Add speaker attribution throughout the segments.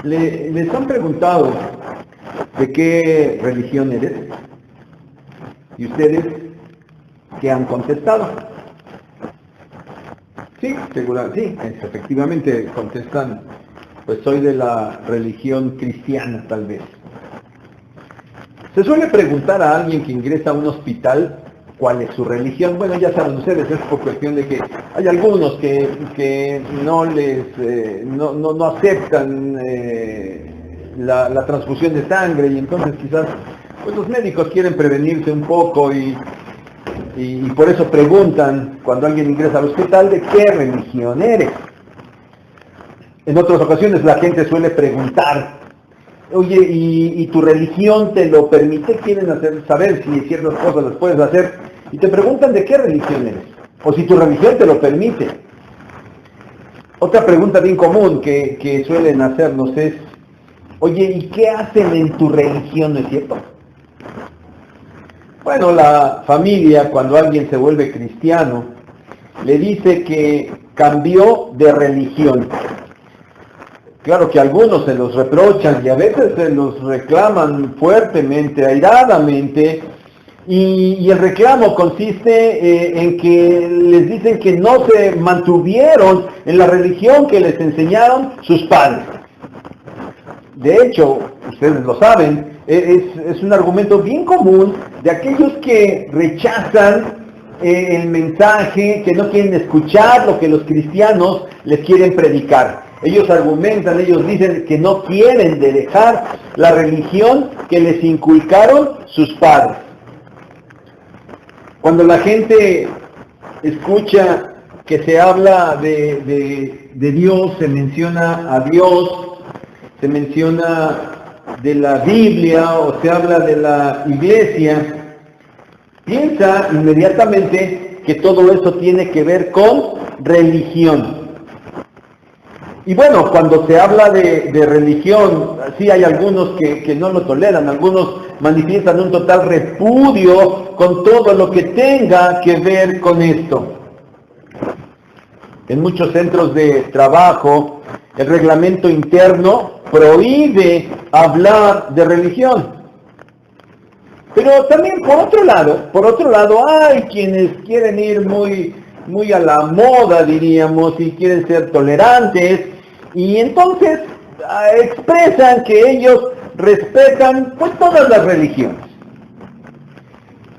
Speaker 1: Les han preguntado de qué religión eres y ustedes qué han contestado. Sí, efectivamente contestan, pues soy de la religión cristiana tal vez. Se suele preguntar a alguien que ingresa a un hospital cuál es su religión. Bueno, ya saben ustedes, es por cuestión de que hay algunos que no aceptan la transfusión de sangre, y entonces quizás pues los médicos quieren prevenirse un poco y por eso preguntan cuando alguien ingresa al hospital de qué religión eres. En otras ocasiones la gente suele preguntar, oye, ¿y tu religión te lo permite? Quieren saber si ciertas cosas las puedes hacer y te preguntan de qué religión eres o si tu religión te lo permite. Otra pregunta bien común que suelen hacernos es, oye, ¿y qué hacen en tu religión, no es cierto? Bueno, la familia, cuando alguien se vuelve cristiano, le dice que cambió de religión. Claro que algunos se los reprochan y a veces se los reclaman fuertemente, airadamente, y el reclamo consiste en que les dicen que no se mantuvieron en la religión que les enseñaron sus padres. De hecho, ustedes lo saben, es un argumento bien común de aquellos que rechazan el mensaje, que no quieren escuchar lo que los cristianos les quieren predicar. Ellos argumentan, ellos dicen que no quieren dejar la religión que les inculcaron sus padres. Cuando la gente escucha que se habla de Dios, se menciona a Dios, se menciona de la Biblia o se habla de la iglesia, piensa inmediatamente que todo eso tiene que ver con religión. Y bueno, cuando se habla de religión, sí hay algunos que no lo toleran, algunos manifiestan un total repudio con todo lo que tenga que ver con esto. En muchos centros de trabajo, el reglamento interno prohíbe hablar de religión. Pero también por otro lado hay quienes quieren ir muy a la moda, diríamos, y quieren ser tolerantes, y entonces expresan que ellos respetan pues todas las religiones.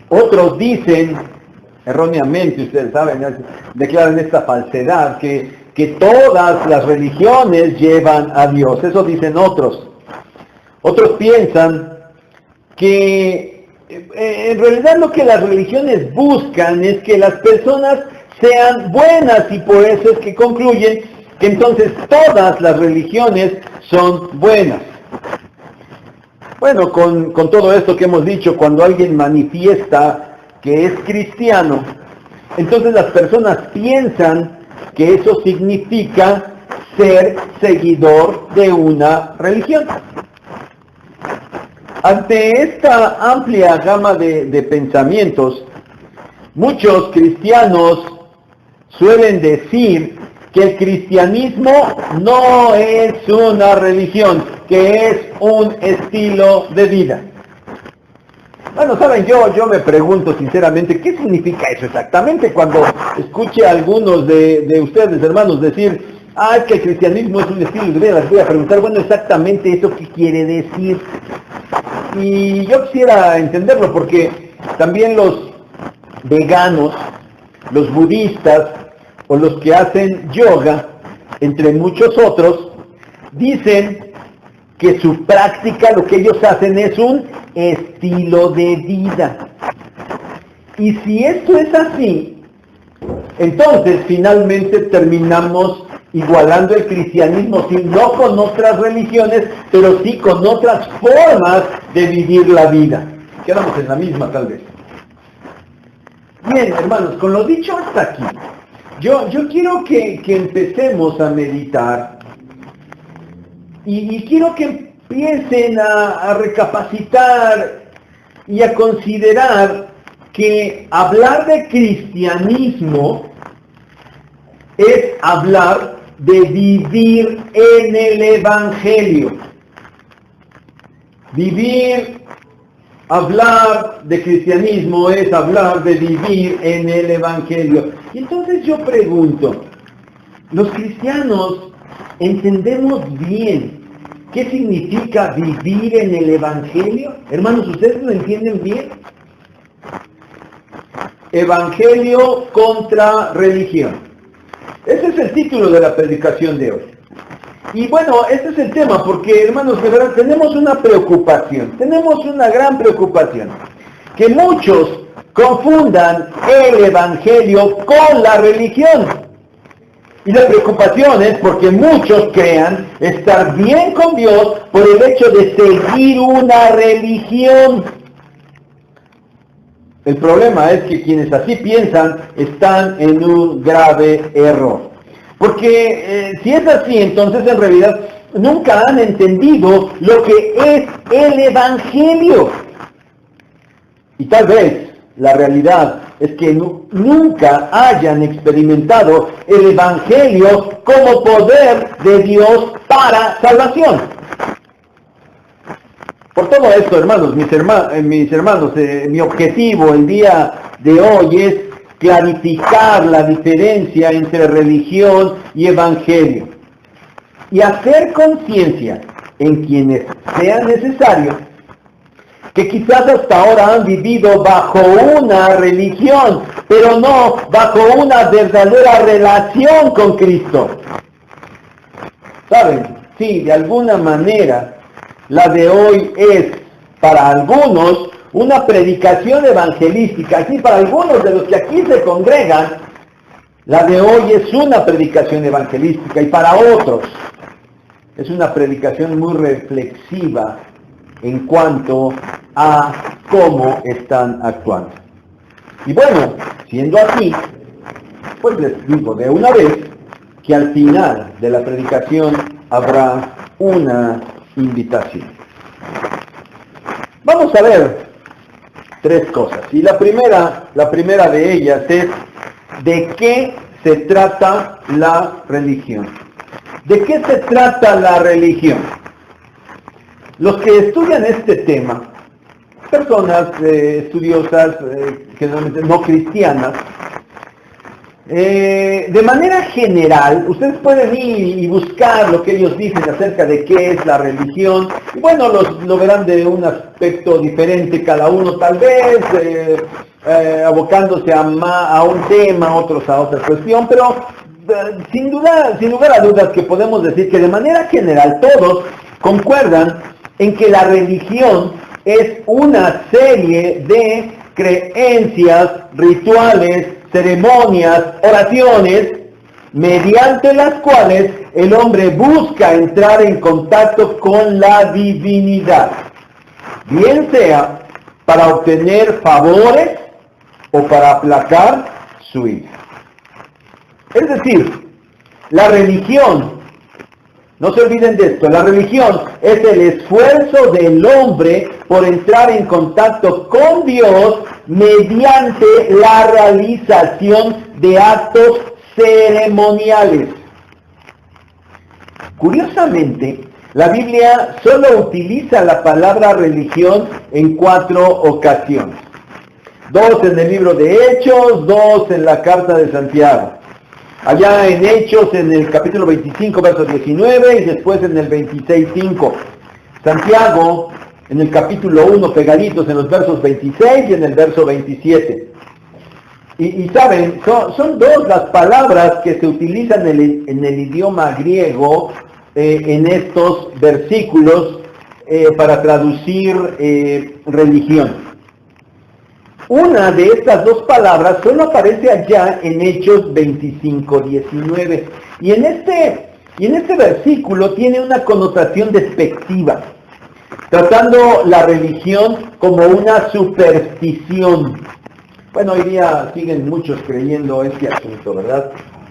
Speaker 1: Otros dicen, erróneamente, ustedes saben, declaran esta falsedad, que todas las religiones llevan a Dios. Eso dicen otros. Otros piensan que en realidad lo que las religiones buscan es que las personas sean buenas, y por eso es que concluyen que entonces todas las religiones son buenas. Bueno, con todo esto que hemos dicho, cuando alguien manifiesta que es cristiano, entonces las personas piensan que eso significa ser seguidor de una religión. Ante esta amplia gama de pensamientos, muchos cristianos suelen decir que el cristianismo no es una religión, que es un estilo de vida. Bueno, saben, yo me pregunto sinceramente, ¿qué significa eso exactamente? Cuando escuche a algunos de ustedes, hermanos, decir, es que el cristianismo es un estilo de vida, les voy a preguntar, bueno, exactamente eso qué quiere decir. Y yo quisiera entenderlo porque también los veganos, los budistas o los que hacen yoga, entre muchos otros, dicen que su práctica, lo que ellos hacen es un estilo de vida. Y si esto es así, entonces finalmente terminamos igualando el cristianismo, sí, no con otras religiones, pero sí con otras formas de vivir la vida. Quedamos en la misma tal vez. Bien, hermanos, con lo dicho hasta aquí, yo quiero que empecemos a meditar y quiero que empiecen a recapacitar y a considerar que hablar de cristianismo es hablar de vivir en el Evangelio. Hablar de cristianismo es hablar de vivir en el Evangelio. Y entonces yo pregunto, ¿los cristianos entendemos bien qué significa vivir en el Evangelio? Hermanos, ¿ustedes lo entienden bien? Evangelio contra religión. Ese es el título de la predicación de hoy. Y bueno, este es el tema, porque hermanos, de verdad tenemos una gran preocupación, que muchos confundan el Evangelio con la religión. Y la preocupación es porque muchos crean estar bien con Dios por el hecho de seguir una religión. El problema es que quienes así piensan están en un grave error. Porque si es así, entonces en realidad nunca han entendido lo que es el Evangelio. Y tal vez la realidad es que nunca hayan experimentado el Evangelio como poder de Dios para salvación. Por todo esto, hermanos, mis hermanos, mi objetivo el día de hoy es clarificar la diferencia entre religión y evangelio y hacer conciencia en quienes sea necesario que quizás hasta ahora han vivido bajo una religión, pero no bajo una verdadera relación con Cristo. ¿Saben? Sí, de alguna manera la de hoy es para algunos una predicación evangelística. Así para algunos de los que aquí se congregan, la de hoy es una predicación evangelística, y para otros es una predicación muy reflexiva en cuanto a cómo están actuando. Y bueno, siendo así, pues les digo de una vez que al final de la predicación habrá una invitación. Vamos a ver tres cosas. Y la primera de ellas es ¿de qué se trata la religión? ¿De qué se trata la religión? Los que estudian este tema, personas estudiosas, generalmente no cristianas, de manera general, ustedes pueden ir y buscar lo que ellos dicen acerca de qué es la religión. Y bueno, lo verán de un aspecto diferente cada uno, tal vez abocándose a un tema, otros a otra cuestión, pero sin lugar a dudas que podemos decir que de manera general todos concuerdan en que la religión es una serie de creencias, rituales, ceremonias, oraciones, mediante las cuales el hombre busca entrar en contacto con la divinidad, bien sea para obtener favores o para aplacar su ira. Es decir, la religión, no se olviden de esto, la religión es el esfuerzo del hombre por entrar en contacto con Dios mediante la realización de actos ceremoniales. Curiosamente, la Biblia solo utiliza la palabra religión en 4 ocasiones. 2 en el libro de Hechos, 2 en la carta de Santiago. Allá en Hechos, en el capítulo 25, verso 19, y después en el 26:5. Santiago, en el capítulo 1, pegaditos en los versos 26 y en el verso 27. Y saben, son 2 las palabras que se utilizan en el idioma griego en estos versículos para traducir religión. Una de estas 2 palabras solo aparece allá en Hechos 25:19. Y en este versículo tiene una connotación despectiva, tratando la religión como una superstición. Bueno, hoy día siguen muchos creyendo este asunto, ¿verdad?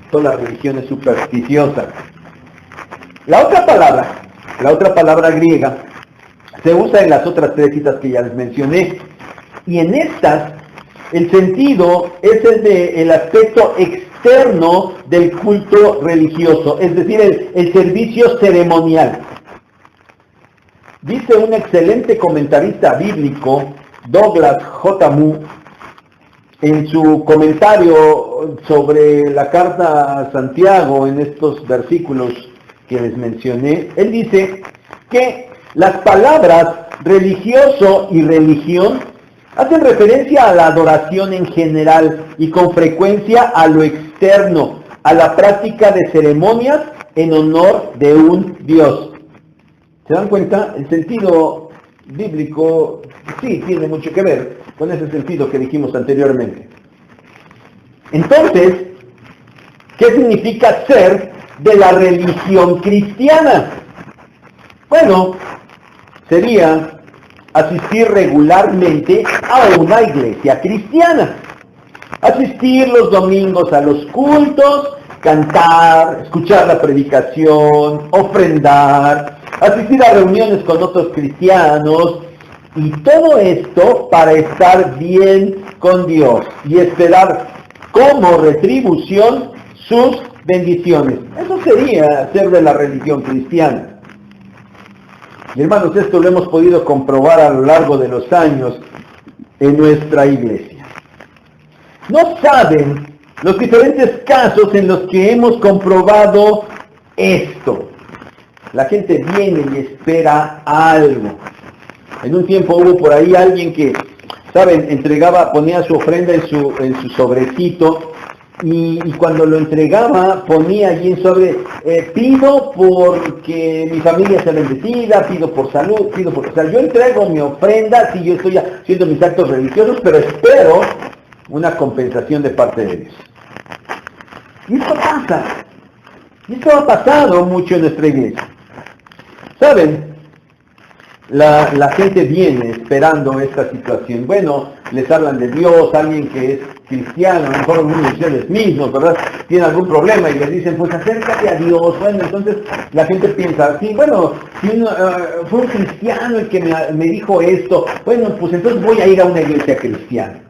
Speaker 1: Toda la religión es supersticiosa. La otra palabra griega, se usa en las otras 3 citas que ya les mencioné. Y en estas, el sentido es el aspecto externo del culto religioso, es decir, el servicio ceremonial. Dice un excelente comentarista bíblico, Douglas J. Moo, en su comentario sobre la carta a Santiago, en estos versículos que les mencioné, él dice que las palabras religioso y religión hacen referencia a la adoración en general y con frecuencia a lo externo, a la práctica de ceremonias en honor de un Dios. ¿Se dan cuenta? El sentido bíblico sí tiene mucho que ver con ese sentido que dijimos anteriormente. Entonces, ¿qué significa ser de la religión cristiana? Bueno, sería asistir regularmente a una iglesia cristiana. Asistir los domingos a los cultos, cantar, escuchar la predicación, ofrendar, asistir a reuniones con otros cristianos, y todo esto para estar bien con Dios y esperar como retribución sus bendiciones. Eso sería ser de la religión cristiana. Y hermanos, esto lo hemos podido comprobar a lo largo de los años en nuestra iglesia. No saben los diferentes casos en los que hemos comprobado esto. La gente viene y espera algo. En un tiempo hubo por ahí alguien que, ¿saben?, entregaba, ponía su ofrenda en su sobrecito, y cuando lo entregaba ponía allí en sobre, pido porque mi familia sea bendecida, pido por salud, pido por... O sea, yo entrego mi ofrenda, sí, yo estoy haciendo mis actos religiosos, pero espero una compensación de parte de Dios. Y esto pasa. Y esto ha pasado mucho en nuestra iglesia. ¿Saben? La gente viene esperando esta situación. Bueno, les hablan de Dios, alguien que es cristiano, a lo mejor algunos de ustedes mismos, ¿verdad?, tienen algún problema y les dicen, pues acércate a Dios. Bueno, entonces la gente piensa, sí, bueno, si fue un cristiano el que me dijo esto, bueno, pues entonces voy a ir a una iglesia cristiana.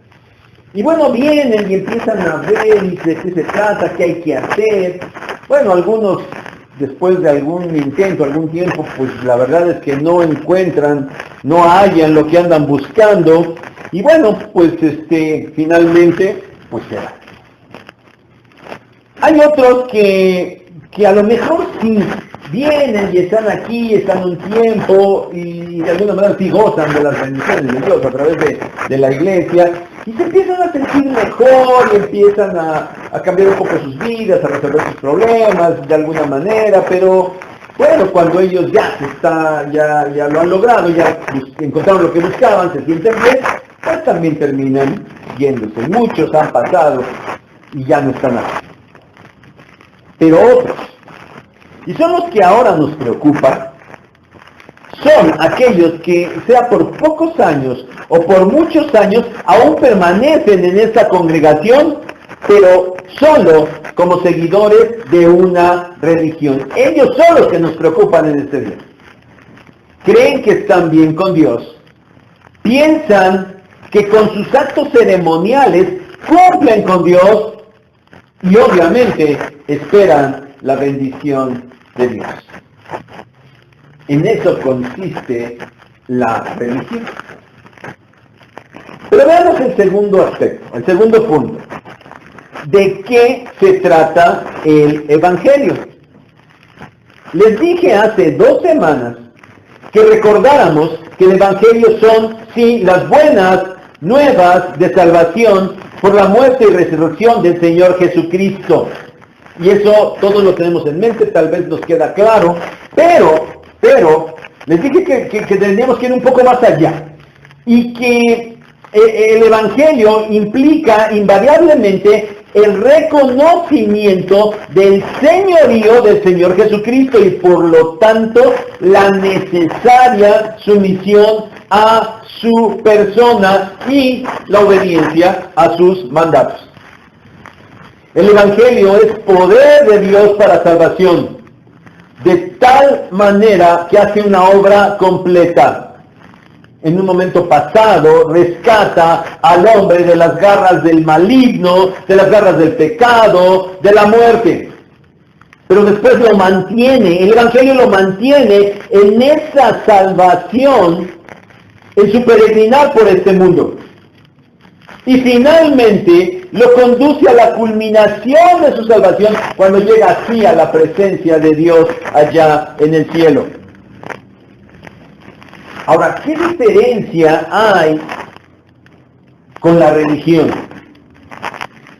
Speaker 1: Y bueno, vienen y empiezan a ver y de qué se trata, qué hay que hacer. Bueno, algunos, después de algún intento, algún tiempo, pues la verdad es que no encuentran, no hallan lo que andan buscando, y bueno, pues finalmente, pues se va. Hay otros que a lo mejor sí vienen y están aquí, están un tiempo, y de alguna manera sí gozan de las bendiciones de Dios a través de la iglesia, y se empiezan a sentir mejor y empiezan a cambiar un poco sus vidas, a resolver sus problemas de alguna manera, pero bueno, cuando ellos ya lo han logrado, ya encontraron lo que buscaban, se sienten bien, pues también terminan yéndose. Muchos han pasado y ya no están aquí. Pero otros, y son los que ahora nos preocupan, son aquellos que, sea por pocos años o por muchos años, aún permanecen en esta congregación, pero solo como seguidores de una religión. Ellos son los que nos preocupan en este día. Creen que están bien con Dios, piensan que con sus actos ceremoniales cumplen con Dios y obviamente esperan la bendición de Dios. En eso consiste la religión. Pero veamos el segundo aspecto, el segundo punto. ¿De qué se trata el Evangelio? Les dije hace 2 semanas que recordáramos que el Evangelio son, sí, las buenas nuevas de salvación por la muerte y resurrección del Señor Jesucristo. Y eso todos lo tenemos en mente, tal vez nos queda claro, pero les dije que tendríamos que ir un poco más allá, y que el Evangelio implica invariablemente el reconocimiento del señorío del Señor Jesucristo y por lo tanto la necesaria sumisión a su persona y la obediencia a sus mandatos. El Evangelio es poder de Dios para salvación, de tal manera que hace una obra completa. en un momento pasado, rescata al hombre de las garras del maligno, de las garras del pecado, de la muerte. Pero después lo mantiene, el Evangelio lo mantiene en esa salvación, en su peregrinar por este mundo. Y finalmente lo conduce a la culminación de su salvación cuando llega así a la presencia de Dios allá en el cielo. Ahora, ¿qué diferencia hay con la religión?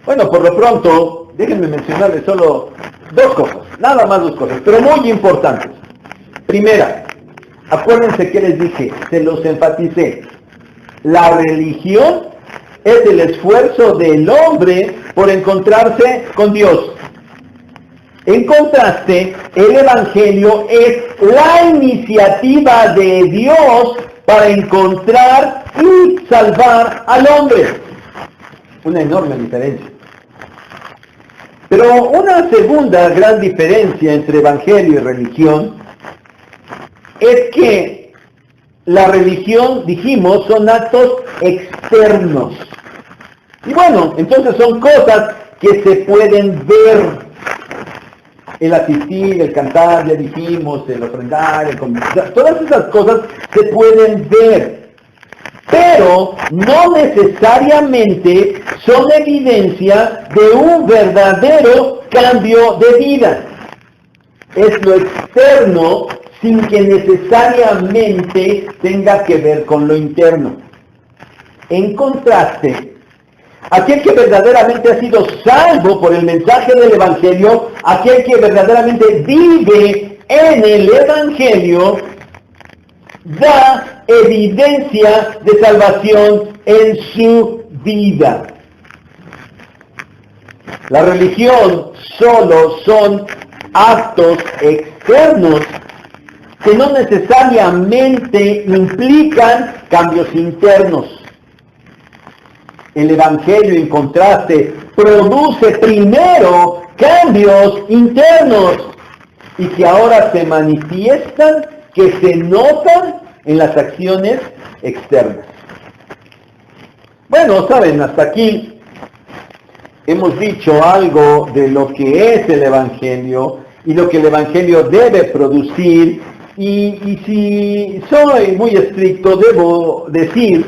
Speaker 1: Bueno, por lo pronto, déjenme mencionarles solo dos cosas, nada más dos cosas, pero muy importantes. Primera, acuérdense que les dije, se los enfaticé, la religión es el esfuerzo del hombre por encontrarse con Dios. En contraste, el Evangelio es la iniciativa de Dios para encontrar y salvar al hombre. Una enorme diferencia. Pero una segunda gran diferencia entre Evangelio y religión es que la religión, dijimos, son actos externos. Y bueno, entonces son cosas que se pueden ver. El asistir, el cantar, ya dijimos, el ofrendar, el conversar, todas esas cosas se pueden ver, pero no necesariamente son evidencia de un verdadero cambio de vida. Es lo externo sin que necesariamente tenga que ver con lo interno. En contraste, aquel que verdaderamente ha sido salvo por el mensaje del Evangelio, aquel que verdaderamente vive en el Evangelio, da evidencia de salvación en su vida. La religión solo son actos externos que no necesariamente implican cambios internos. El Evangelio, en contraste, produce primero cambios internos y que ahora se manifiestan, que se notan en las acciones externas. Bueno, saben, hasta aquí hemos dicho algo de lo que es el Evangelio y lo que el Evangelio debe producir, y si soy muy estricto, debo decir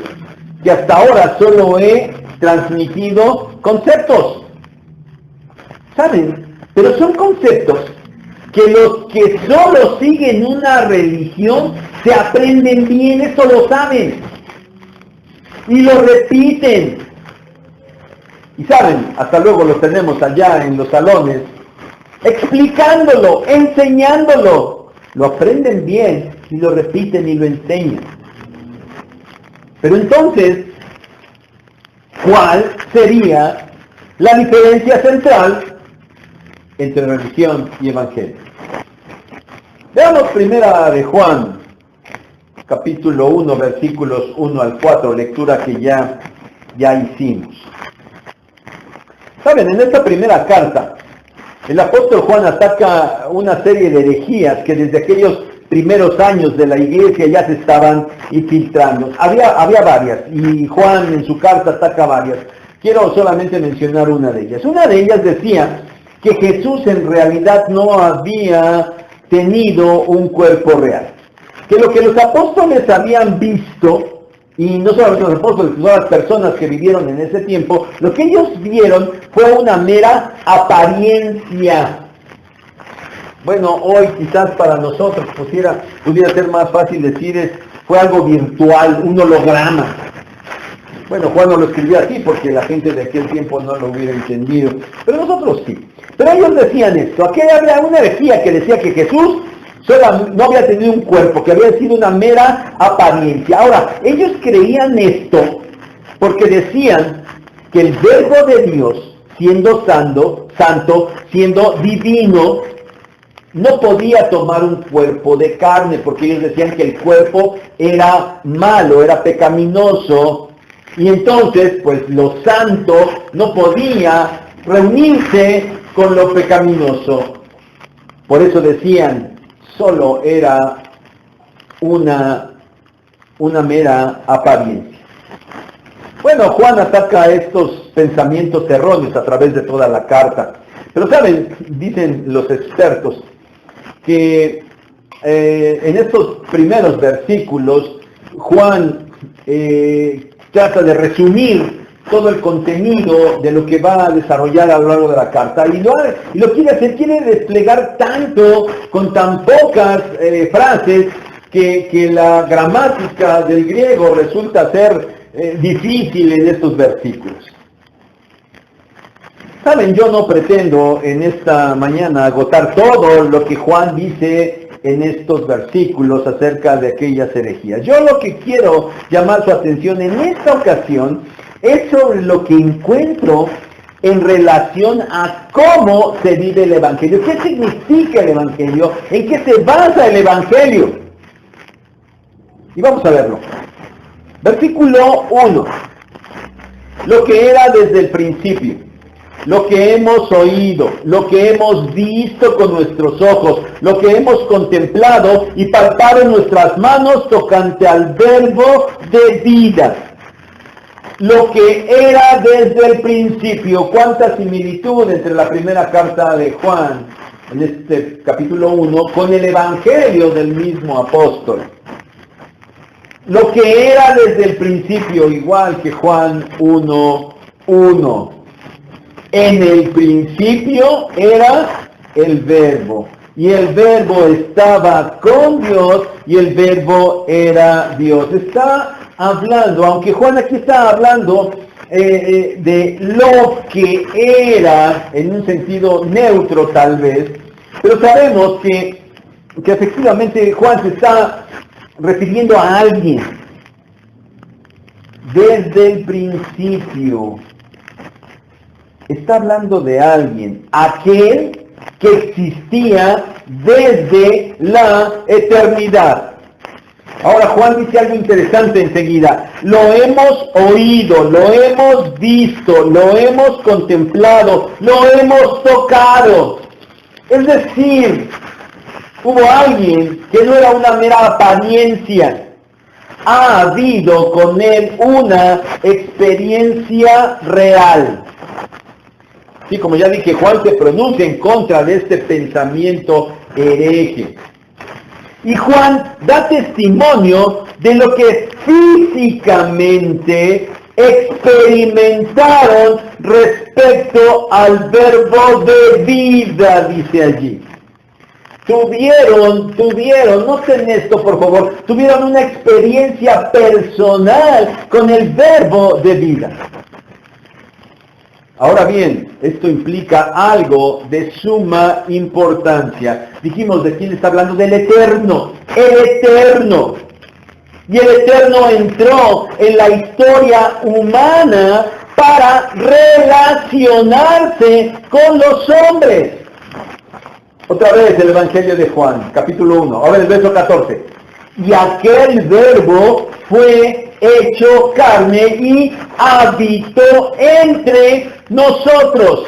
Speaker 1: que hasta ahora solo he transmitido conceptos. ¿Saben? Pero son conceptos que los que solo siguen una religión se aprenden bien, eso lo saben. Y lo repiten. Y saben, hasta luego los tenemos allá en los salones, explicándolo, enseñándolo. Lo aprenden bien y lo repiten y lo enseñan. Pero entonces, ¿cuál sería la diferencia central entre religión y evangelio? Veamos primera de Juan, capítulo 1, versículos 1 al 4, lectura que ya hicimos. Saben, en esta primera carta, el apóstol Juan ataca una serie de herejías que desde aquellos primeros años de la iglesia ya se estaban infiltrando. Había varias, y Juan en su carta ataca varias. Quiero solamente mencionar una de ellas. Una de ellas decía que Jesús en realidad no había tenido un cuerpo real. Que lo que los apóstoles habían visto, y no solamente los apóstoles, sino las personas que vivieron en ese tiempo, lo que ellos vieron fue una mera apariencia. Bueno, hoy quizás para nosotros pudiera ser más fácil decir fue algo virtual, un holograma. Bueno, Juan no lo escribió así porque la gente de aquel tiempo no lo hubiera entendido, pero nosotros sí. Pero ellos decían esto, aquí había una herejía que decía que Jesús no había tenido un cuerpo, que había sido una mera apariencia. Ahora, ellos creían esto porque decían que el Verbo de Dios, siendo santo, siendo divino, no podía tomar un cuerpo de carne, porque ellos decían que el cuerpo era malo, era pecaminoso, y entonces, pues, lo santo no podía reunirse con lo pecaminoso. Por eso decían, solo era una una mera apariencia. Bueno, Juan ataca estos pensamientos erróneos a través de toda la carta. Pero saben, dicen los expertos, que en estos primeros versículos Juan trata de resumir todo el contenido de lo que va a desarrollar a lo largo de la carta y lo quiere hacer, quiere desplegar tanto con tan pocas frases que la gramática del griego resulta ser difícil en estos versículos. Saben, yo no pretendo en esta mañana agotar todo lo que Juan dice en estos versículos acerca de aquellas herejías. Yo lo que quiero llamar su atención en esta ocasión es sobre lo que encuentro en relación a cómo se vive el Evangelio. ¿Qué significa el Evangelio? ¿En qué se basa el Evangelio? Y vamos a verlo. Versículo 1. Lo que era desde el principio, lo que hemos oído, lo que hemos visto con nuestros ojos, lo que hemos contemplado y palpado en nuestras manos tocante al verbo de vida. Lo que era desde el principio. ¿Cuánta similitud entre la primera carta de Juan, en este capítulo 1, con el Evangelio del mismo apóstol? Lo que era desde el principio, igual que Juan 1:1. En el principio era el verbo, y el verbo estaba con Dios, y el verbo era Dios. Está hablando, aunque Juan aquí está hablando de lo que era, en un sentido neutro tal vez, pero sabemos que efectivamente Juan se está refiriendo a alguien desde el principio. Está hablando de alguien, aquel que existía desde la eternidad. Ahora Juan dice algo interesante enseguida. Lo hemos oído, lo hemos visto, lo hemos contemplado, lo hemos tocado. Es decir, hubo alguien que no era una mera apariencia. Ha habido con él una experiencia real. Sí, como ya dije, Juan se pronuncia en contra de este pensamiento hereje. Y Juan da testimonio de lo que físicamente experimentaron respecto al verbo de vida, dice allí. Tuvieron, noten esto por favor, tuvieron una experiencia personal con el verbo de vida. Ahora bien, esto implica algo de suma importancia. Dijimos, ¿de quién está hablando? Del Eterno. El Eterno. Y el Eterno entró en la historia humana para relacionarse con los hombres. Otra vez el Evangelio de Juan, capítulo 1. Ahora el verso 14. Y aquel verbo fue hecho carne y habitó entre nosotros.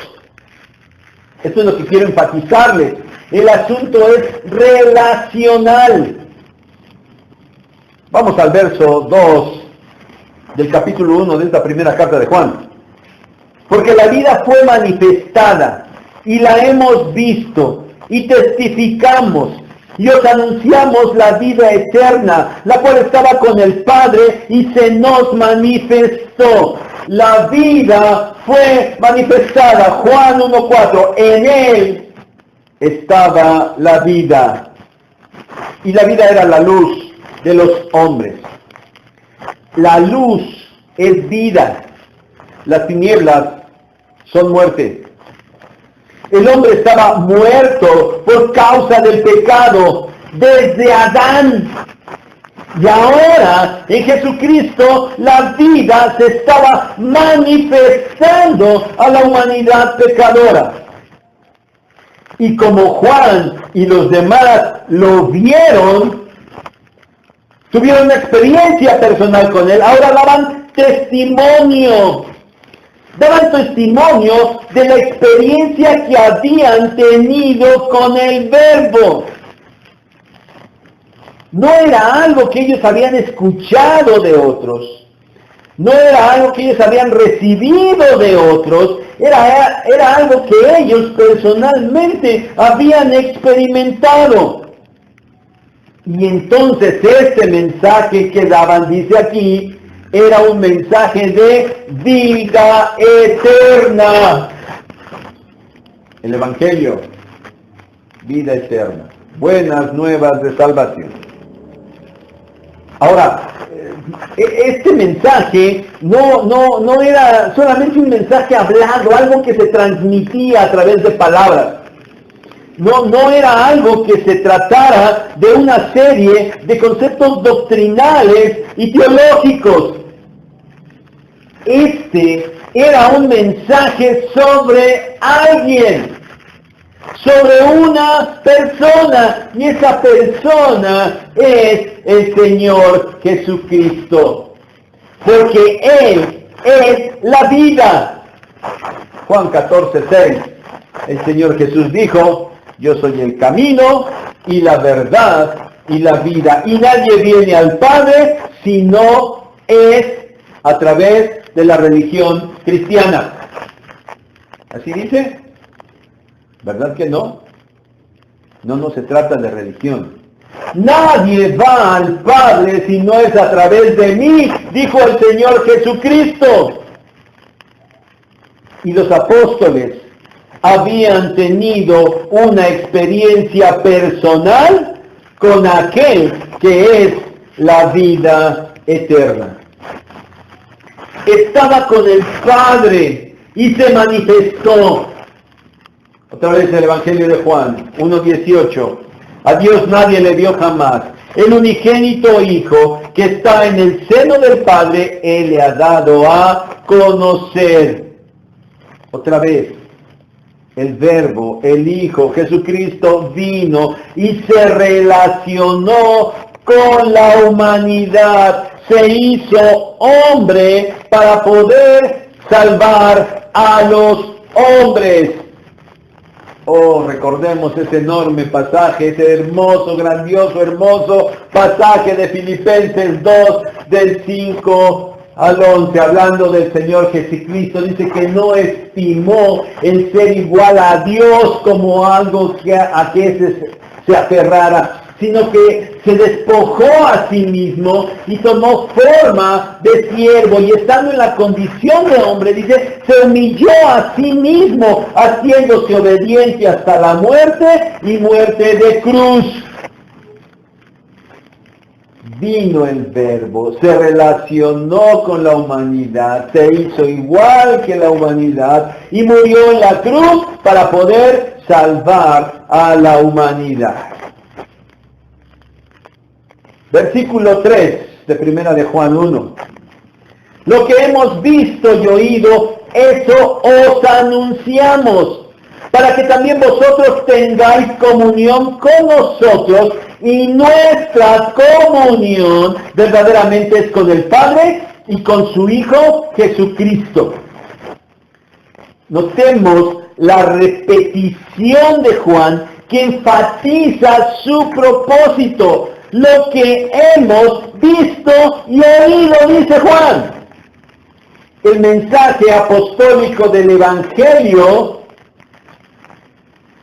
Speaker 1: Esto es lo que quiero enfatizarles. El asunto es relacional. Vamos al verso 2 del capítulo 1 de esta primera carta de Juan. Porque la vida fue manifestada y la hemos visto y testificamos y os anunciamos la vida eterna, la cual estaba con el Padre y se nos manifestó. La vida fue manifestada, Juan 1:4, en él estaba la vida, y la vida era la luz de los hombres. La luz es vida, las tinieblas son muerte. El hombre estaba muerto por causa del pecado desde Adán. Y ahora, en Jesucristo, la vida se estaba manifestando a la humanidad pecadora. Y como Juan y los demás lo vieron, tuvieron una experiencia personal con él, ahora daban testimonio. Daban testimonio de la experiencia que habían tenido con el verbo. no era algo que ellos habían escuchado de otros, no era algo que ellos habían recibido de otros, era algo que ellos personalmente habían experimentado. Y entonces este mensaje que daban, dice aquí, era un mensaje de vida eterna. El Evangelio, vida eterna, buenas nuevas de salvación. Ahora, este mensaje no era solamente un mensaje hablado, algo que se transmitía a través de palabras. No era algo que se tratara de una serie de conceptos doctrinales y teológicos. Este era un mensaje sobre alguien, sobre una persona, y esa persona es el Señor Jesucristo, porque Él es la vida. Juan 14:6, el Señor Jesús dijo: yo soy el camino y la verdad y la vida, y nadie viene al Padre si no es a través de la religión cristiana. ¿Así dice? ¿Verdad que no? No se trata de religión. Nadie va al Padre si no es a través de mí, dijo el Señor Jesucristo. Y los apóstoles habían tenido una experiencia personal con aquel que es la vida eterna. Estaba con el Padre y se manifestó. Otra vez el Evangelio de Juan 1:18. A Dios nadie le vio jamás. El unigénito Hijo que está en el seno del Padre, Él le ha dado a conocer. Otra vez, el Verbo, el Hijo, Jesucristo vino y se relacionó con la humanidad. Se hizo hombre para poder salvar a los hombres. Oh, recordemos ese enorme pasaje, ese hermoso, grandioso, hermoso pasaje de Filipenses 2, del 5 al 11, hablando del Señor Jesucristo. Dice que no estimó el ser igual a Dios como algo a que se aferrara, sino que se despojó a sí mismo y tomó forma de siervo, y estando en la condición de hombre, dice, se humilló a sí mismo, haciéndose obediente hasta la muerte y muerte de cruz. Vino el Verbo, se relacionó con la humanidad, se hizo igual que la humanidad y murió en la cruz para poder salvar a la humanidad. Versículo 3 de Primera de Juan 1. Lo que hemos visto y oído, eso os anunciamos, para que también vosotros tengáis comunión con nosotros, y nuestra comunión verdaderamente es con el Padre y con su Hijo Jesucristo. Notemos la repetición de Juan que enfatiza su propósito. Lo que hemos visto y oído, dice Juan. El mensaje apostólico del Evangelio,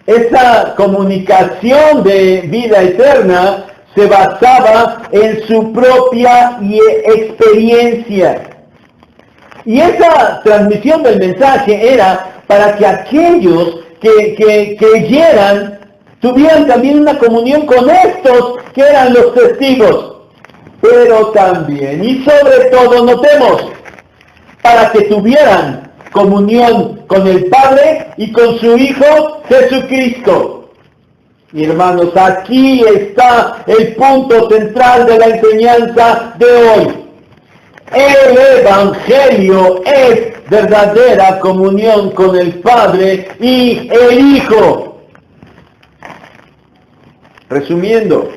Speaker 1: esa comunicación de vida eterna, se basaba en su propia experiencia. Y esa transmisión del mensaje era para que aquellos que creyeran tuvieran también una comunión con estos que eran los testigos. Pero también, y sobre todo, notemos, para que tuvieran comunión con el Padre y con su Hijo Jesucristo. Y hermanos, aquí está el punto central de la enseñanza de hoy. El Evangelio es verdadera comunión con el Padre y el Hijo. Resumiendo,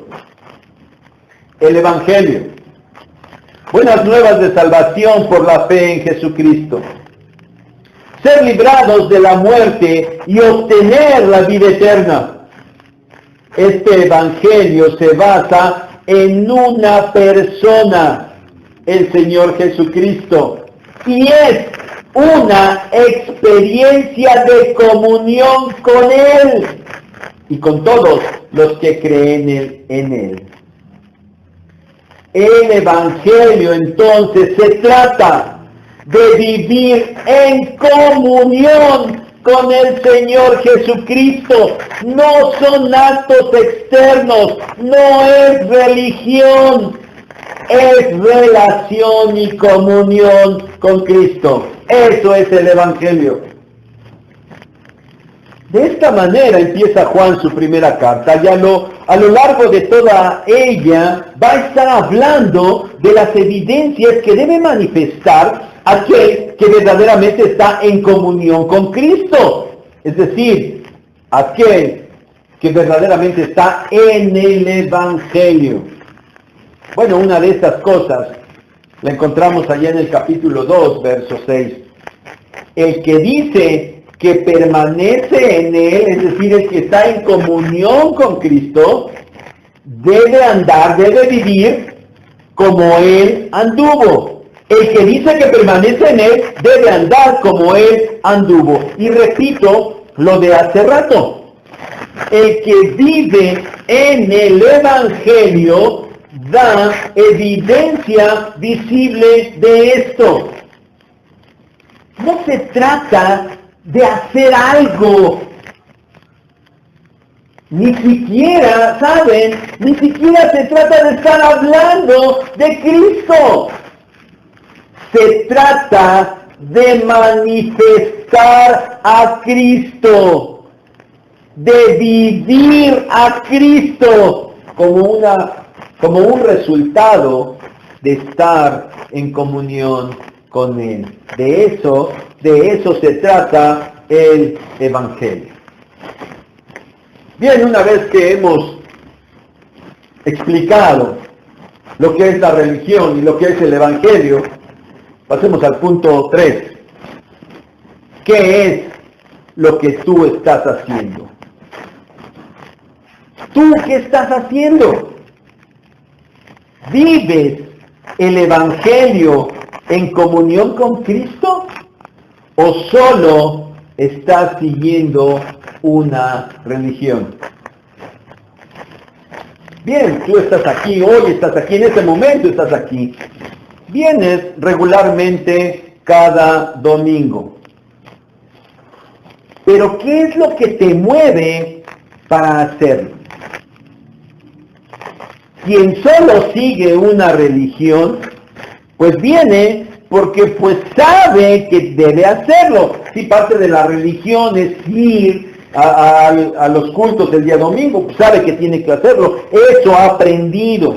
Speaker 1: el Evangelio, buenas nuevas de salvación por la fe en Jesucristo, ser librados de la muerte y obtener la vida eterna. Este Evangelio se basa en una persona, el Señor Jesucristo. Y es una experiencia de comunión con Él y con todos los que creen en Él. El Evangelio entonces se trata de vivir en comunión con el Señor Jesucristo. No son actos externos, no es religión, es relación y comunión con Cristo. Eso es el Evangelio. De esta manera empieza Juan su primera carta y a lo largo de toda ella va a estar hablando de las evidencias que debe manifestar aquel que verdaderamente está en comunión con Cristo. Es decir, aquel que verdaderamente está en el Evangelio. Bueno, una de estas cosas la encontramos allá en el capítulo 2, verso 6. El que dice que permanece en Él, es decir, el que está en comunión con Cristo, debe andar, debe vivir como Él anduvo. El que dice que permanece en Él, debe andar como Él anduvo. Y repito lo de hace rato. El que vive en el Evangelio da evidencia visible de esto. No se trata de hacer algo. Ni siquiera, ¿saben? Ni siquiera se trata de estar hablando de Cristo. Se trata de manifestar a Cristo, de vivir a Cristo como un resultado de estar en comunión con Él. De eso se trata el Evangelio. Bien, una vez que hemos explicado lo que es la religión y lo que es el Evangelio, pasemos al punto 3. ¿Qué es lo que tú estás haciendo? ¿Tú qué estás haciendo? ¿Vives el Evangelio en comunión con Cristo? ¿O solo estás siguiendo una religión? Bien, tú estás aquí, hoy estás aquí, en este momento estás aquí. Vienes regularmente cada domingo. Pero ¿qué es lo que te mueve para hacerlo? Quien solo sigue una religión, pues viene porque pues sabe que debe hacerlo. Si parte de la religión es ir a los cultos del día domingo, pues sabe que tiene que hacerlo. Eso ha aprendido.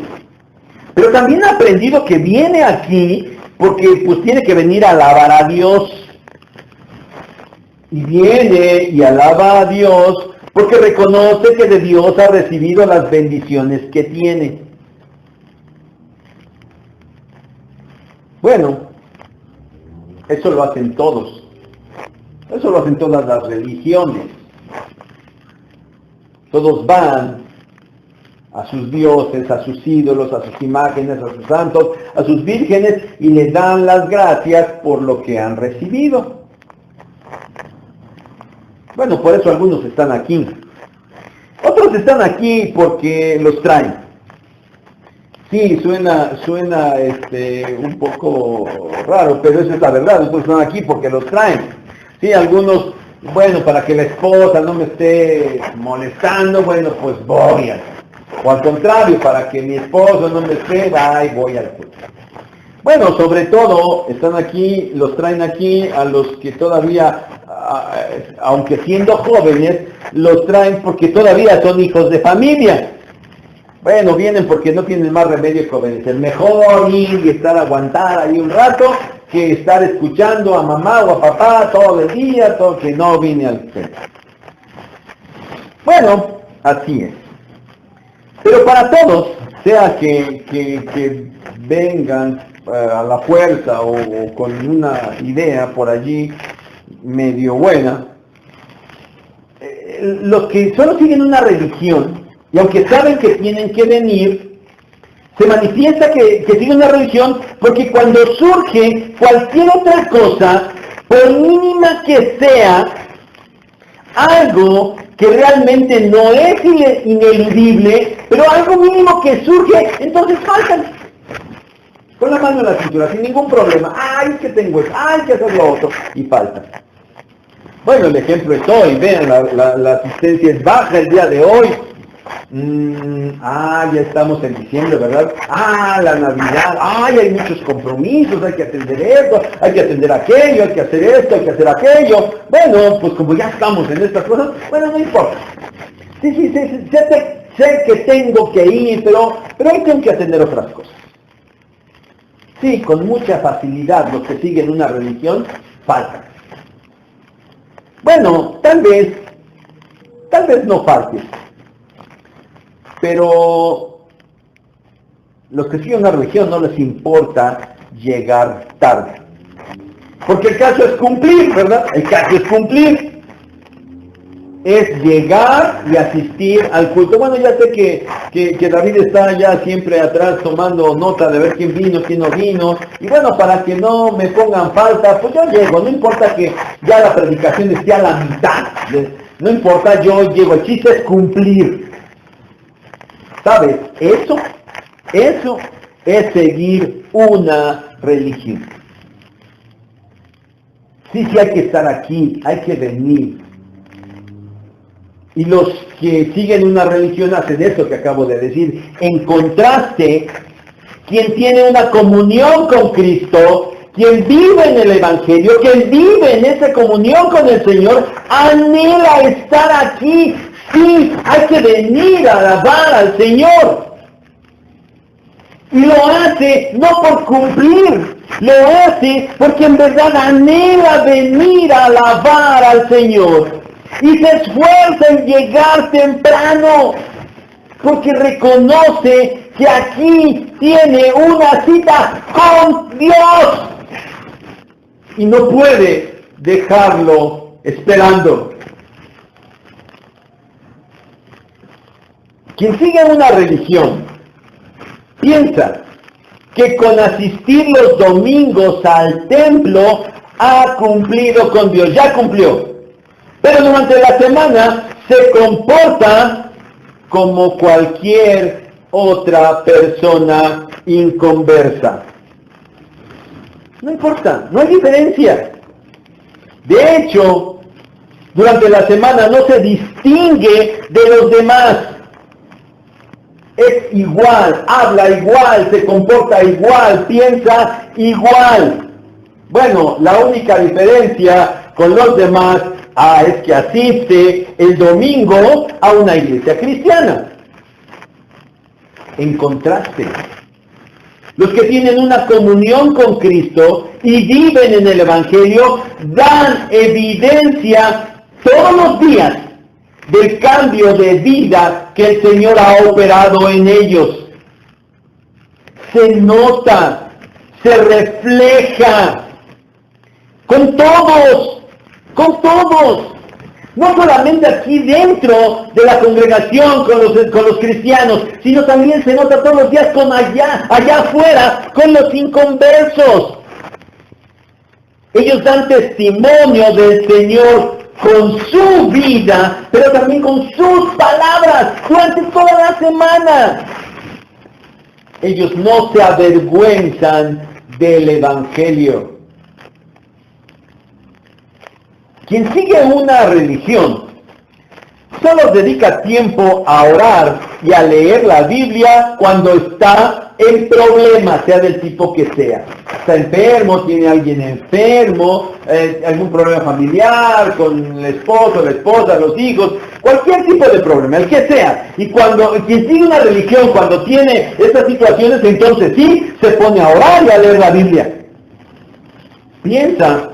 Speaker 1: Pero también ha aprendido que viene aquí porque pues tiene que venir a alabar a Dios. Y viene y alaba a Dios porque reconoce que de Dios ha recibido las bendiciones que tiene. Bueno, eso lo hacen todos. Eso lo hacen todas las religiones. Todos van a sus dioses, a sus ídolos, a sus imágenes, a sus santos, a sus vírgenes y les dan las gracias por lo que han recibido. Bueno, por eso algunos están aquí. Otros están aquí porque los traen. Sí, suena un poco raro, pero eso es la verdad. Otros están aquí porque los traen. Sí, algunos, bueno, para que la esposa no me esté molestando, bueno, pues voy a... O al contrario, para que mi esposo no me esté, voy al culto. Bueno, sobre todo, están aquí, los traen aquí a los que todavía, aunque siendo jóvenes, los traen porque todavía son hijos de familia. Bueno, vienen porque no tienen más remedio que obedecer. Mejor ir y estar aguantar ahí un rato que estar escuchando a mamá o a papá todo el día, todo que no vine al centro. Bueno, así es. Pero para todos, sea que vengan a la fuerza o con una idea por allí medio buena, los que solo siguen una religión, y aunque saben que tienen que venir, Se manifiesta que sigue una religión porque cuando surge cualquier otra cosa, por mínima que sea, algo que realmente no es ineludible, pero algo mínimo que surge, entonces faltan. Con la mano en la cintura, sin ningún problema. ¡Ay, es que tengo eso! ¡Ay, que hacer lo otro! Y falta. Bueno, el ejemplo es hoy. Vean, la asistencia es baja el día de hoy. Ya estamos en diciembre, ¿verdad? La Navidad. Hay muchos compromisos. Hay que atender esto, hay que atender aquello, hay que hacer esto, hay que hacer aquello. Bueno, pues como ya estamos en estas cosas, bueno, no importa. Sí, sé que tengo que ir, pero hoy tengo que atender otras cosas. Sí, con mucha facilidad los que siguen una religión faltan. Bueno, tal vez no falte. Pero los que siguen una religión no les importa llegar tarde. Porque el caso es cumplir, ¿verdad? El caso es cumplir. Es llegar y asistir al culto. Bueno, ya sé que David está ya siempre atrás tomando nota de ver quién vino, quién no vino. Y bueno, para que no me pongan falta, pues yo llego. No importa que ya la predicación esté a la mitad. No importa, yo llego. El chiste es cumplir. ¿Sabes? Eso es seguir una religión. Sí, hay que estar aquí, hay que venir. Y los que siguen una religión hacen eso que acabo de decir. En contraste, quien tiene una comunión con Cristo, quien vive en el Evangelio, quien vive en esa comunión con el Señor, anhela estar aquí. Sí, hay que venir a alabar al Señor. Y lo hace no por cumplir, lo hace porque en verdad anhela venir a alabar al Señor. Y se esfuerza en llegar temprano, porque reconoce que aquí tiene una cita con Dios. Y no puede dejarlo esperando. Quien sigue una religión piensa que con asistir los domingos al templo ha cumplido con Dios, ya cumplió. Pero durante la semana se comporta como cualquier otra persona inconversa. No importa, no hay diferencia. De hecho, durante la semana no se distingue de los demás. Es igual, habla igual, se comporta igual, piensa igual. Bueno, la única diferencia con los demás es que asiste el domingo a una iglesia cristiana. En contraste, los que tienen una comunión con Cristo y viven en el Evangelio dan evidencia todos los días del cambio de vida que el Señor ha operado en ellos. Se nota, se refleja con todos, no solamente aquí dentro de la congregación con los cristianos, sino también se nota todos los días con allá afuera, con los inconversos. Ellos dan testimonio del Señor con su vida, pero también con sus palabras durante toda la semana. Ellos no se avergüenzan del Evangelio. Quien sigue una religión solo dedica tiempo a orar y a leer la Biblia cuando está en problemas, sea del tipo que sea. Está enfermo, tiene a alguien enfermo, algún problema familiar, con el esposo, la esposa, los hijos, cualquier tipo de problema, el que sea. Y quien sigue una religión, cuando tiene estas situaciones, entonces sí, se pone a orar y a leer la Biblia. Piensa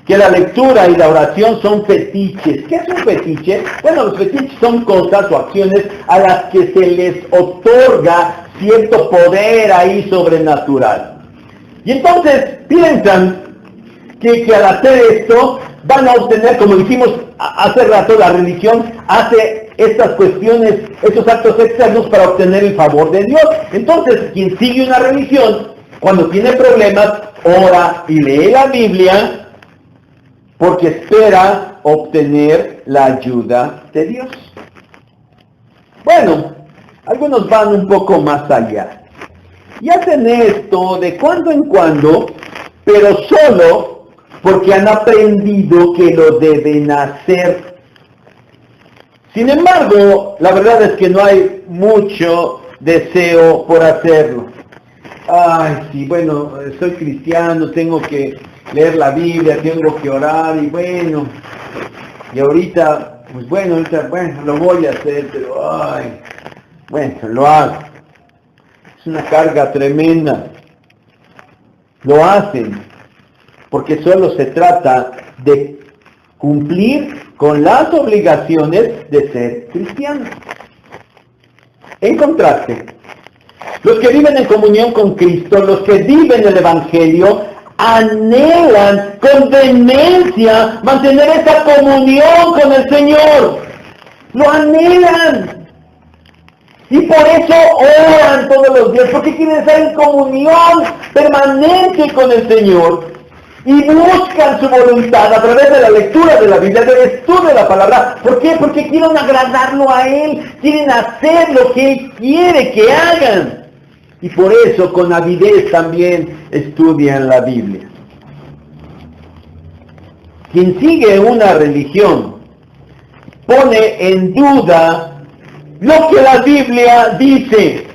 Speaker 1: que la lectura y la oración son fetiches. ¿Qué es un fetiche? Bueno, los fetiches son cosas o acciones a las que se les otorga cierto poder ahí sobrenatural. Y entonces piensan que al hacer esto van a obtener, como dijimos hace rato, la religión hace estas cuestiones, estos actos externos para obtener el favor de Dios. Entonces, quien sigue una religión, cuando tiene problemas, ora y lee la Biblia porque espera obtener la ayuda de Dios. Bueno, algunos van un poco más allá y hacen esto de cuando en cuando, pero solo porque han aprendido que lo deben hacer. Sin embargo, la verdad es que no hay mucho deseo por hacerlo. Ay, sí, bueno, soy cristiano, tengo que leer la Biblia, tengo que orar y bueno, y ahorita, lo voy a hacer, pero ay, bueno, lo hago. Es una carga tremenda. Lo hacen porque solo se trata de cumplir con las obligaciones de ser cristiano. En contraste, los que viven en comunión con Cristo, los que viven el Evangelio, anhelan con vehemencia mantener esa comunión con el Señor. Lo anhelan. Y por eso oran todos los días, porque quieren estar en comunión permanente con el Señor. Y buscan su voluntad a través de la lectura de la Biblia, del estudio de la palabra. ¿Por qué? Porque quieren agradarlo a Él, quieren hacer lo que Él quiere que hagan. Y por eso con avidez también estudian la Biblia. Quien sigue una religión pone en duda lo que la Biblia dice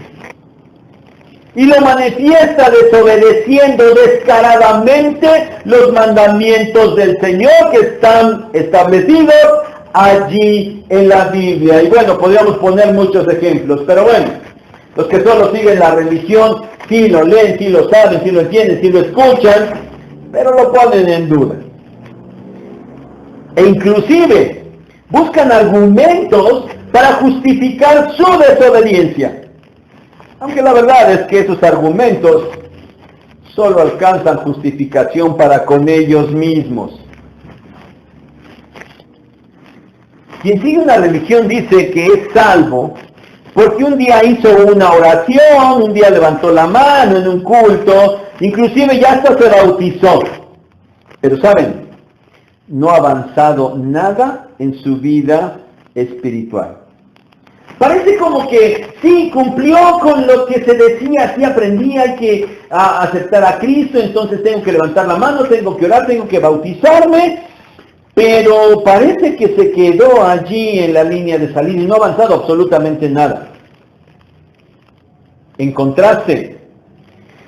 Speaker 1: y lo manifiesta desobedeciendo descaradamente los mandamientos del Señor que están establecidos allí en la Biblia. Y bueno, podríamos poner muchos ejemplos, pero bueno, los que solo siguen la religión, sí lo leen, sí lo saben, sí lo entienden, sí lo escuchan, pero lo ponen en duda. E inclusive buscan argumentos para justificar su desobediencia. Aunque la verdad es que esos argumentos solo alcanzan justificación para con ellos mismos. Quien sigue una religión dice que es salvo porque un día hizo una oración, un día levantó la mano en un culto, inclusive ya hasta se bautizó. Pero ¿saben? No ha avanzado nada en su vida espiritual. Parece como que sí, cumplió con lo que se decía, sí aprendía que aceptar a Cristo, entonces tengo que levantar la mano, tengo que orar, tengo que bautizarme, pero parece que se quedó allí en la línea de salida y no ha avanzado absolutamente nada. En contraste,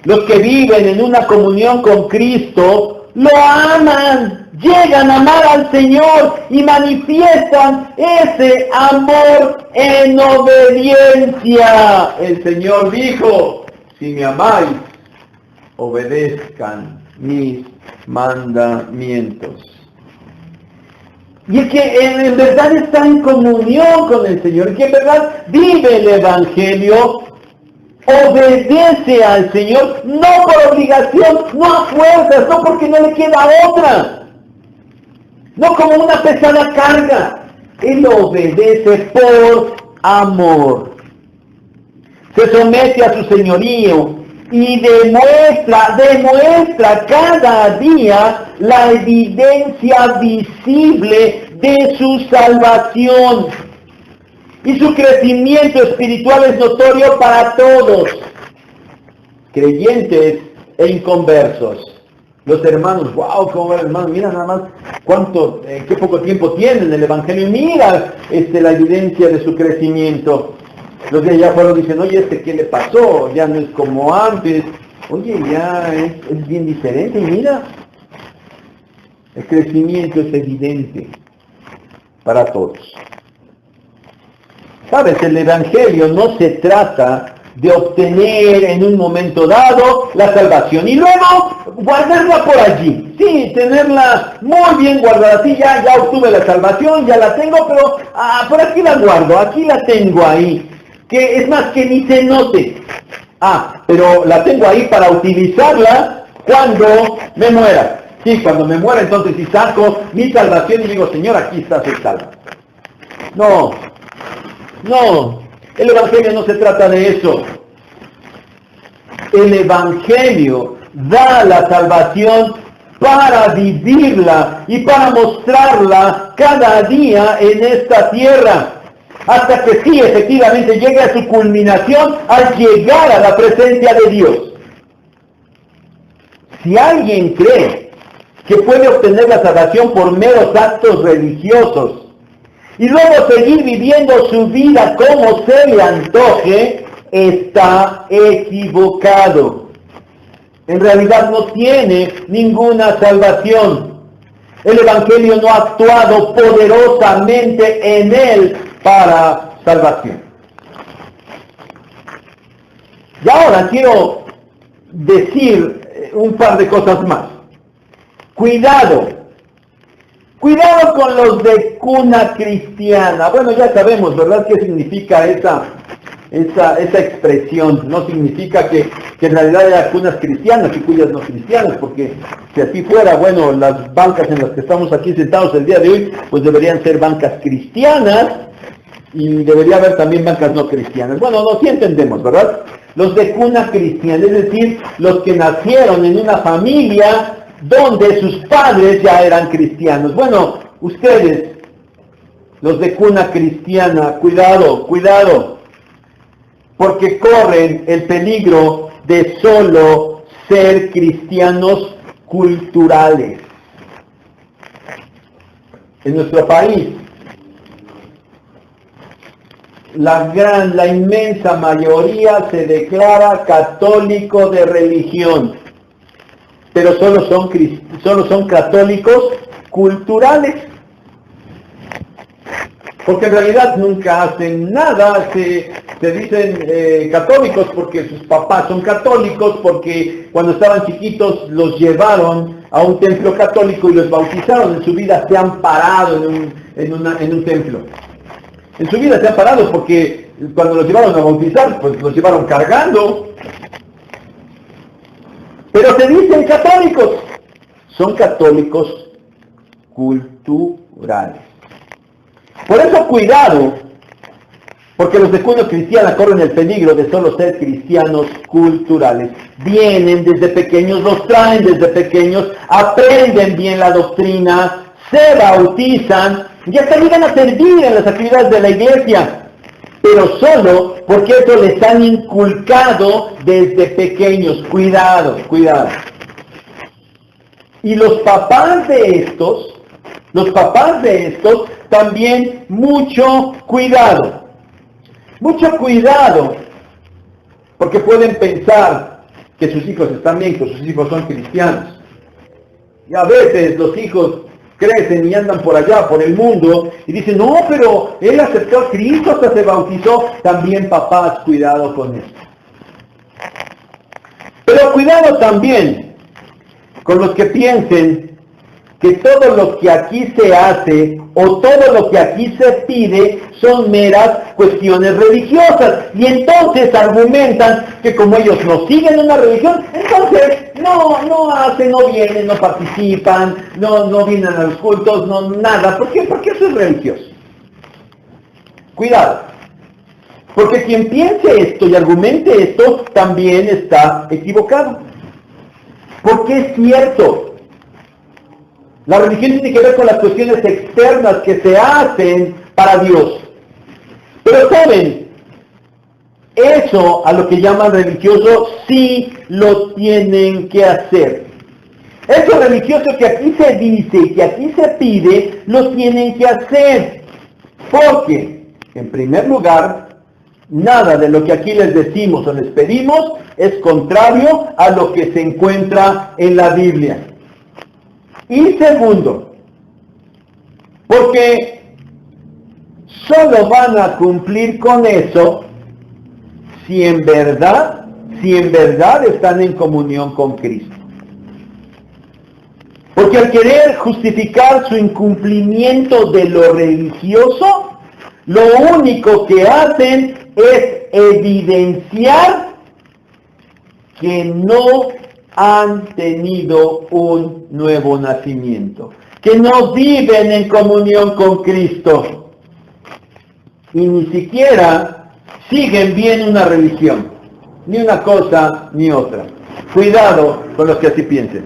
Speaker 1: los que viven en una comunión con Cristo lo aman, llegan a amar al Señor y manifiestan ese amor en obediencia. El Señor dijo, si me amáis, obedezcan mis mandamientos. Y el que en verdad está en comunión con el Señor, el que en verdad vive el Evangelio, obedece al Señor, no por obligación, no a fuerzas, no porque no le queda otra, no como una pesada carga. Él obedece por amor. Se somete a su señorío y demuestra cada día la evidencia visible de su salvación. Y su crecimiento espiritual es notorio para todos, creyentes e inconversos. Los hermanos, wow, cómo va el hermano, mira nada más qué poco tiempo tienen el Evangelio, mira la evidencia de su crecimiento. Los de allá afuera dicen, oye, ¿qué le pasó? Ya no es como antes, oye, ya es bien diferente, y mira, el crecimiento es evidente para todos. ¿Sabes? El Evangelio no se trata de obtener en un momento dado la salvación y luego guardarla por allí. Sí, tenerla muy bien guardada. Sí, ya obtuve la salvación, ya la tengo, pero por aquí la guardo, aquí la tengo ahí. Que es más que ni se note. Pero la tengo ahí para utilizarla cuando me muera. Sí, cuando me muera entonces sí saco mi salvación y digo, Señor, aquí está su salva. No. No, el Evangelio no se trata de eso. El Evangelio da la salvación para vivirla y para mostrarla cada día en esta tierra, hasta que sí, efectivamente, llegue a su culminación al llegar a la presencia de Dios. Si alguien cree que puede obtener la salvación por meros actos religiosos y luego seguir viviendo su vida como se le antoje, está equivocado. En realidad no tiene ninguna salvación. El Evangelio no ha actuado poderosamente en él para salvación. Y ahora quiero decir un par de cosas más. Cuidado con los de cuna cristiana. Bueno, ya sabemos, ¿verdad?, qué significa esa expresión. No significa que en realidad haya cunas cristianas y cuyas no cristianas, porque si así fuera, bueno, las bancas en las que estamos aquí sentados el día de hoy, pues deberían ser bancas cristianas y debería haber también bancas no cristianas. Bueno, no, sí entendemos, ¿verdad? Los de cuna cristiana, es decir, los que nacieron en una familia donde sus padres ya eran cristianos. Bueno, ustedes, los de cuna cristiana, cuidado, porque corren el peligro de solo ser cristianos culturales. En nuestro país, la inmensa mayoría se declara católico de religión, pero solo son católicos culturales, porque en realidad nunca hacen nada. Se dicen católicos porque sus papás son católicos, porque cuando estaban chiquitos los llevaron a un templo católico y los bautizaron. En su vida se han parado en un templo. En su vida se han parado porque cuando los llevaron a bautizar, pues los llevaron cargando. Pero se dicen católicos. Son católicos culturales. Por eso cuidado, porque los de cuna cristiana corren el peligro de solo ser cristianos culturales. Vienen desde pequeños, los traen desde pequeños, aprenden bien la doctrina, se bautizan y hasta llegan a servir en las actividades de la iglesia, pero solo porque eso les han inculcado desde pequeños. Cuidado. Y los papás de estos también mucho cuidado, porque pueden pensar que sus hijos están bien, que sus hijos son cristianos. Y a veces los hijos crecen y andan por allá, por el mundo, y dicen, no, pero él aceptó a Cristo, hasta se bautizó. También papás, cuidado con esto. Pero cuidado también con los que piensen que todo lo que aquí se hace o todo lo que aquí se pide son meras cuestiones religiosas, y entonces argumentan que como ellos no siguen una religión, entonces no hacen, no vienen, no participan, no vienen a los cultos, no nada. ¿Por qué? Porque eso es religioso. Cuidado, porque quien piense esto y argumente esto también está equivocado, porque es cierto. La religión tiene que ver con las cuestiones externas que se hacen para Dios. Pero ¿saben? Eso a lo que llaman religioso sí lo tienen que hacer. Eso religioso que aquí se dice y que aquí se pide, lo tienen que hacer. Porque, en primer lugar, nada de lo que aquí les decimos o les pedimos es contrario a lo que se encuentra en la Biblia. Y segundo, porque solo van a cumplir con eso si en verdad están en comunión con Cristo. Porque al querer justificar su incumplimiento de lo religioso, lo único que hacen es evidenciar que no han tenido un nuevo nacimiento, que no viven en comunión con Cristo. y ni siquiera siguen bien una religión, ni una cosa ni otra. Cuidado con los que así piensen.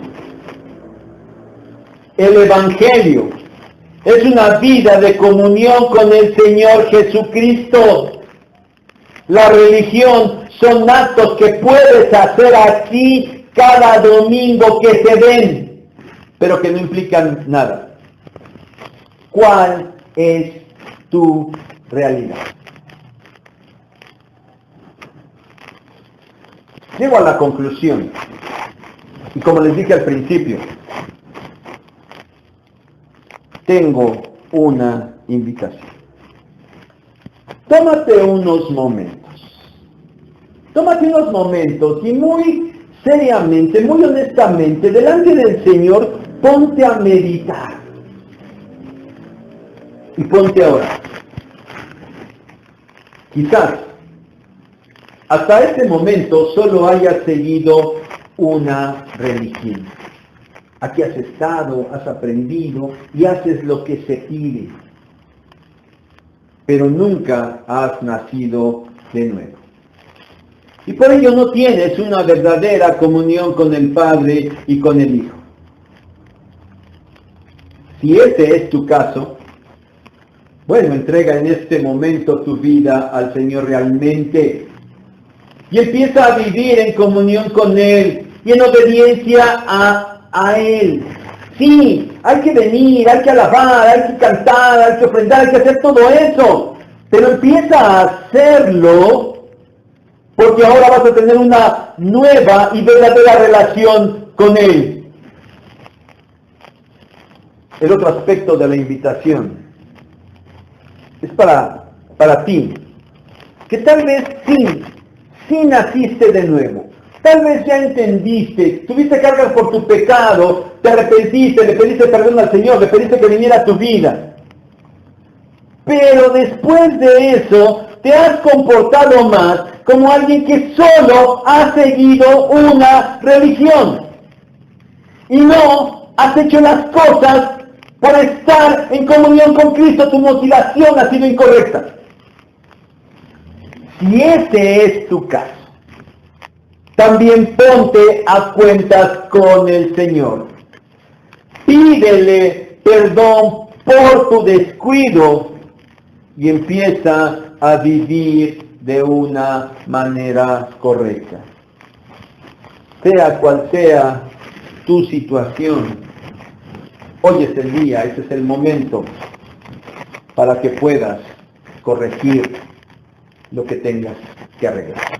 Speaker 1: El Evangelio es una vida de comunión con el Señor Jesucristo. La religión son actos que puedes hacer aquí cada domingo que se den, pero que no implican nada. ¿Cuál es tu realidad? Llego a la conclusión, y como les dije al principio, tengo una invitación. Tómate unos momentos y muy seriamente, muy honestamente, delante del Señor, ponte a meditar y ponte a orar. Quizás hasta este momento solo hayas seguido una religión. Aquí has estado, has aprendido y haces lo que se pide, pero nunca has nacido de nuevo. Y por ello no tienes una verdadera comunión con el Padre y con el Hijo. Si ese es tu caso, bueno, entrega en este momento tu vida al Señor realmente y empieza a vivir en comunión con Él y en obediencia a Él. Sí, hay que venir, hay que alabar, hay que cantar, hay que ofrendar, hay que hacer todo eso, pero empieza a hacerlo porque ahora vas a tener una nueva y verdadera relación con Él. El otro aspecto de la invitación es para ti, que tal vez sí naciste de nuevo. Tal vez ya entendiste, tuviste cargas por tu pecado, te arrepentiste, le pediste perdón al Señor, le pediste que viniera a tu vida. Pero después de eso, te has comportado más como alguien que solo ha seguido una religión. Y no has hecho las cosas por estar en comunión con Cristo. Tu motivación ha sido incorrecta. Si ese es tu caso, también ponte a cuentas con el Señor. Pídele perdón por tu descuido y empieza a vivir de una manera correcta. Sea cual sea tu situación, hoy es el día, ese es el momento para que puedas corregir lo que tengas que arreglar.